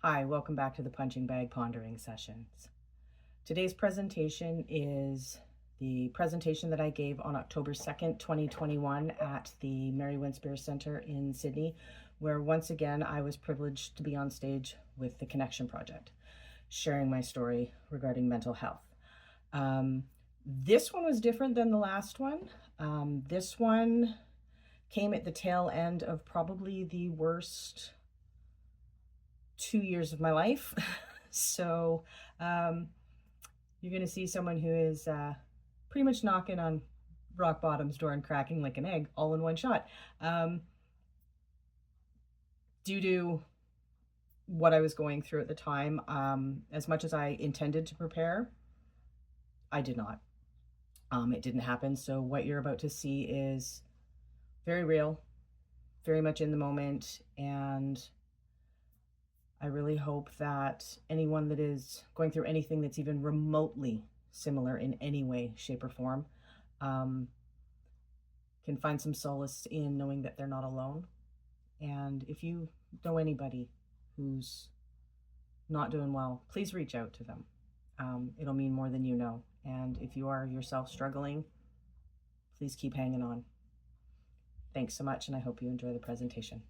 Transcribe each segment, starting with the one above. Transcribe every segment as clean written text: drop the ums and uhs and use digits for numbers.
Hi, welcome back to the Punching Bag Pondering Sessions. Today's presentation is the presentation that I gave on October 2nd, 2021 at the Mary Winspear Centre in Sydney, where once again I was privileged to be on stage with the Connection Project, sharing my story regarding mental health. This one was different than the last one. This one came at the tail end of probably the worst 2 years of my life. So you're going to see someone who is pretty much knocking on rock bottom's door and cracking like an egg all in one shot. Due to what I was going through at the time, as much as I intended to prepare, I did not. It didn't happen. So what you're about to see is very real, very much in the moment, and I really hope that anyone that is going through anything that's even remotely similar in any way, shape, or form can find some solace in knowing that they're not alone. And if you know anybody who's not doing well, please reach out to them. It'll mean more than you know. And if you are yourself struggling, please keep hanging on. Thanks so much, and I hope you enjoy the presentation.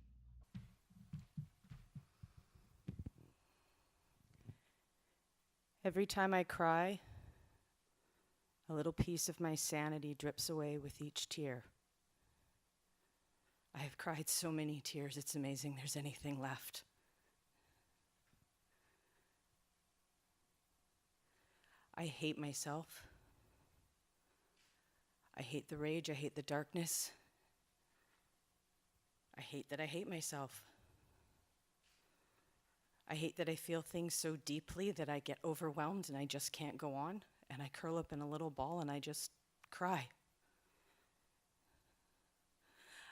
Every time I cry, a little piece of my sanity drips away with each tear. I have cried so many tears, it's amazing there's anything left. I hate myself. I hate the rage, I hate the darkness. I hate that I hate myself. I hate that I feel things so deeply that I get overwhelmed and I just can't go on, and I curl up in a little ball and I just cry.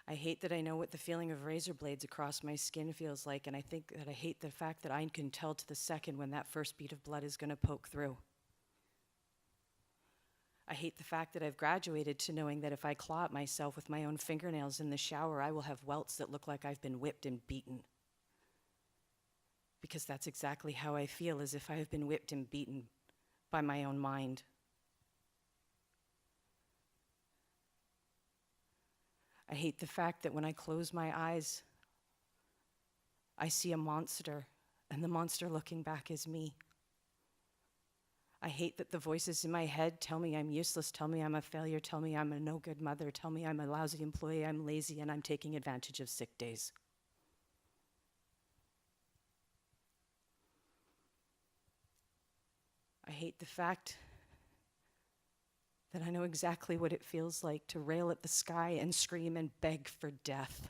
I hate that I know what the feeling of razor blades across my skin feels like, and I think that I hate the fact that I can tell to the second when that first bead of blood is going to poke through. I hate the fact that I've graduated to knowing that if I claw at myself with my own fingernails in the shower, I will have welts that look like I've been whipped and beaten. Because that's exactly how I feel, as if I have been whipped and beaten by my own mind. I hate the fact that when I close my eyes, I see a monster, and the monster looking back is me. I hate that the voices in my head tell me I'm useless, tell me I'm a failure, tell me I'm a no good mother, tell me I'm a lousy employee, I'm lazy, and I'm taking advantage of sick days. I hate the fact that I know exactly what it feels like to rail at the sky and scream and beg for death.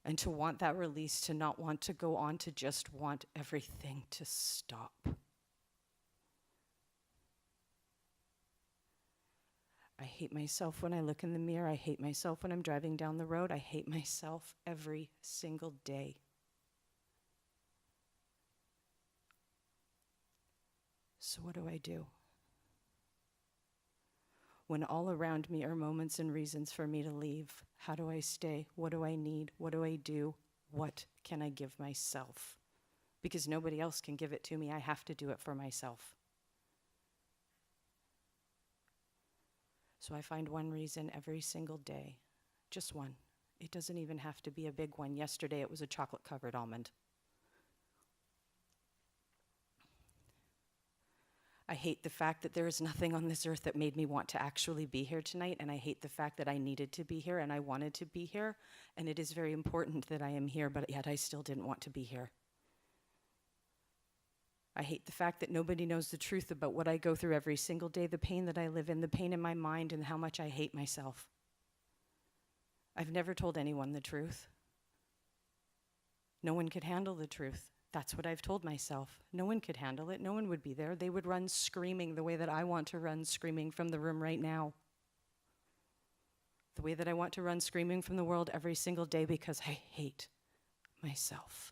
And to want that release, to not want to go on, to just want everything to stop. I hate myself when I look in the mirror. I hate myself when I'm driving down the road. I hate myself every single day. So what do I do? When all around me are moments and reasons for me to leave, how do I stay? What do I need? What do I do? What can I give myself? Because nobody else can give it to me. I have to do it for myself. So I find one reason every single day, just one. It doesn't even have to be a big one. Yesterday it was a chocolate-covered almond. I hate the fact that there is nothing on this earth that made me want to actually be here tonight, and I hate the fact that I needed to be here and I wanted to be here, and it is very important that I am here, but yet I still didn't want to be here. I hate the fact that nobody knows the truth about what I go through every single day, the pain that I live in, the pain in my mind, and how much I hate myself. I've never told anyone the truth. No one could handle the truth. That's what I've told myself. No one could handle it. No one would be there. They would run screaming the way that I want to run screaming from the room right now. The way that I want to run screaming from the world every single day, because I hate myself.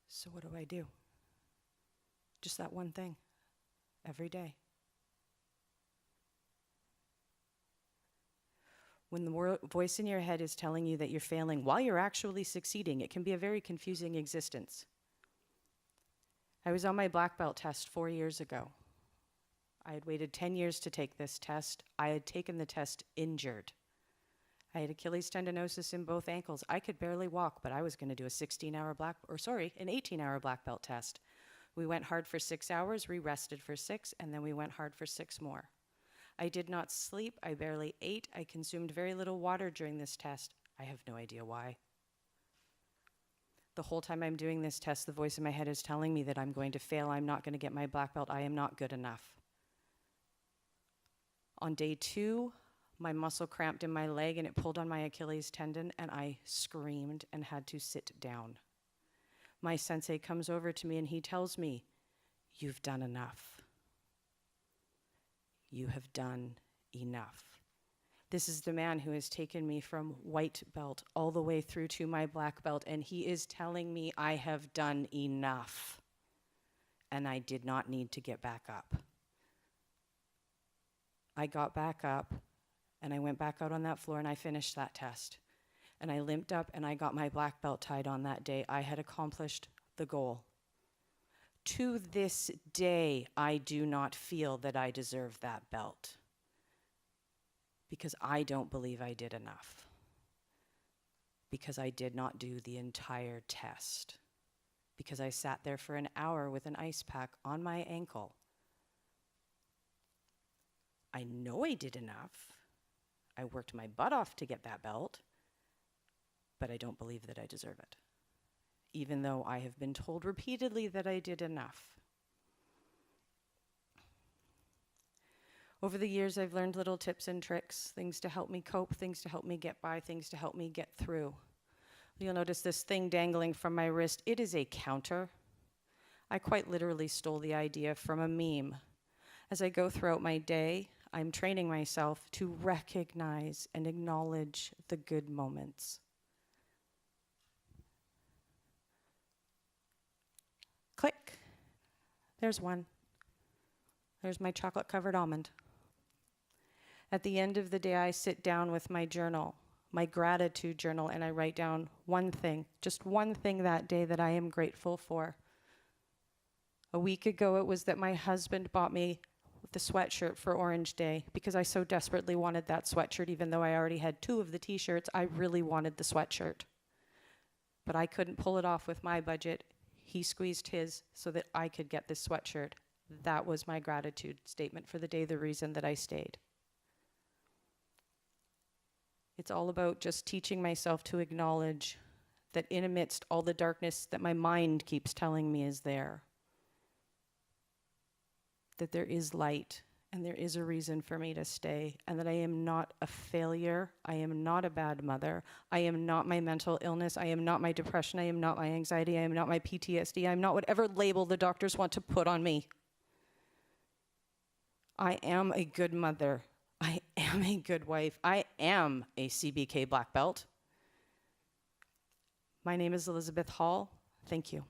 So what do I do? Just that one thing, every day. When the voice in your head is telling you that you're failing while you're actually succeeding, it can be a very confusing existence. I was on my black belt test 4 years ago. I had waited 10 years to take this test. I had taken the test injured. I had Achilles tendinosis in both ankles. I could barely walk, but I was going to do an 18-hour black belt test. We went hard for 6 hours, we rested for 6, and then we went hard for 6 more. I did not sleep, I barely ate, I consumed very little water during this test. I have no idea why. The whole time I'm doing this test, the voice in my head is telling me that I'm going to fail, I'm not going to get my black belt, I am not good enough. On day 2, my muscle cramped in my leg and it pulled on my Achilles tendon and I screamed and had to sit down. My sensei comes over to me and he tells me, "You've done enough. You have done enough." This is the man who has taken me from white belt all the way through to my black belt, and he is telling me I have done enough, and I did not need to get back up. I got back up, and I went back out on that floor, and I finished that test. And I limped up, and I got my black belt tied on that day. I had accomplished the goal. To this day, I do not feel that I deserve that belt because I don't believe I did enough, because I did not do the entire test, because I sat there for an hour with an ice pack on my ankle. I know I did enough. I worked my butt off to get that belt, but I don't believe that I deserve it, even though I have been told repeatedly that I did enough. Over the years, I've learned little tips and tricks, things to help me cope, things to help me get by, things to help me get through. You'll notice this thing dangling from my wrist. It is a counter. I quite literally stole the idea from a meme. As I go throughout my day, I'm training myself to recognize and acknowledge the good moments. Click. There's one. There's my chocolate-covered almond. At the end of the day, I sit down with my journal, my gratitude journal, and I write down one thing, just one thing that day that I am grateful for. A week ago, it was that my husband bought me the sweatshirt for Orange Day because I so desperately wanted that sweatshirt. Even though I already had 2 of the t-shirts, I really wanted the sweatshirt. But I couldn't pull it off with my budget. He squeezed his so that I could get this sweatshirt. That was my gratitude statement for the day, the reason that I stayed. It's all about just teaching myself to acknowledge that in amidst all the darkness that my mind keeps telling me is there, that there is light and there is a reason for me to stay, and that I am not a failure, I am not a bad mother, I am not my mental illness, I am not my depression, I am not my anxiety, I am not my PTSD, I am not whatever label the doctors want to put on me. I am a good mother. I am a good wife. I am a CBK black belt. My name is Elizabeth Hall. Thank you.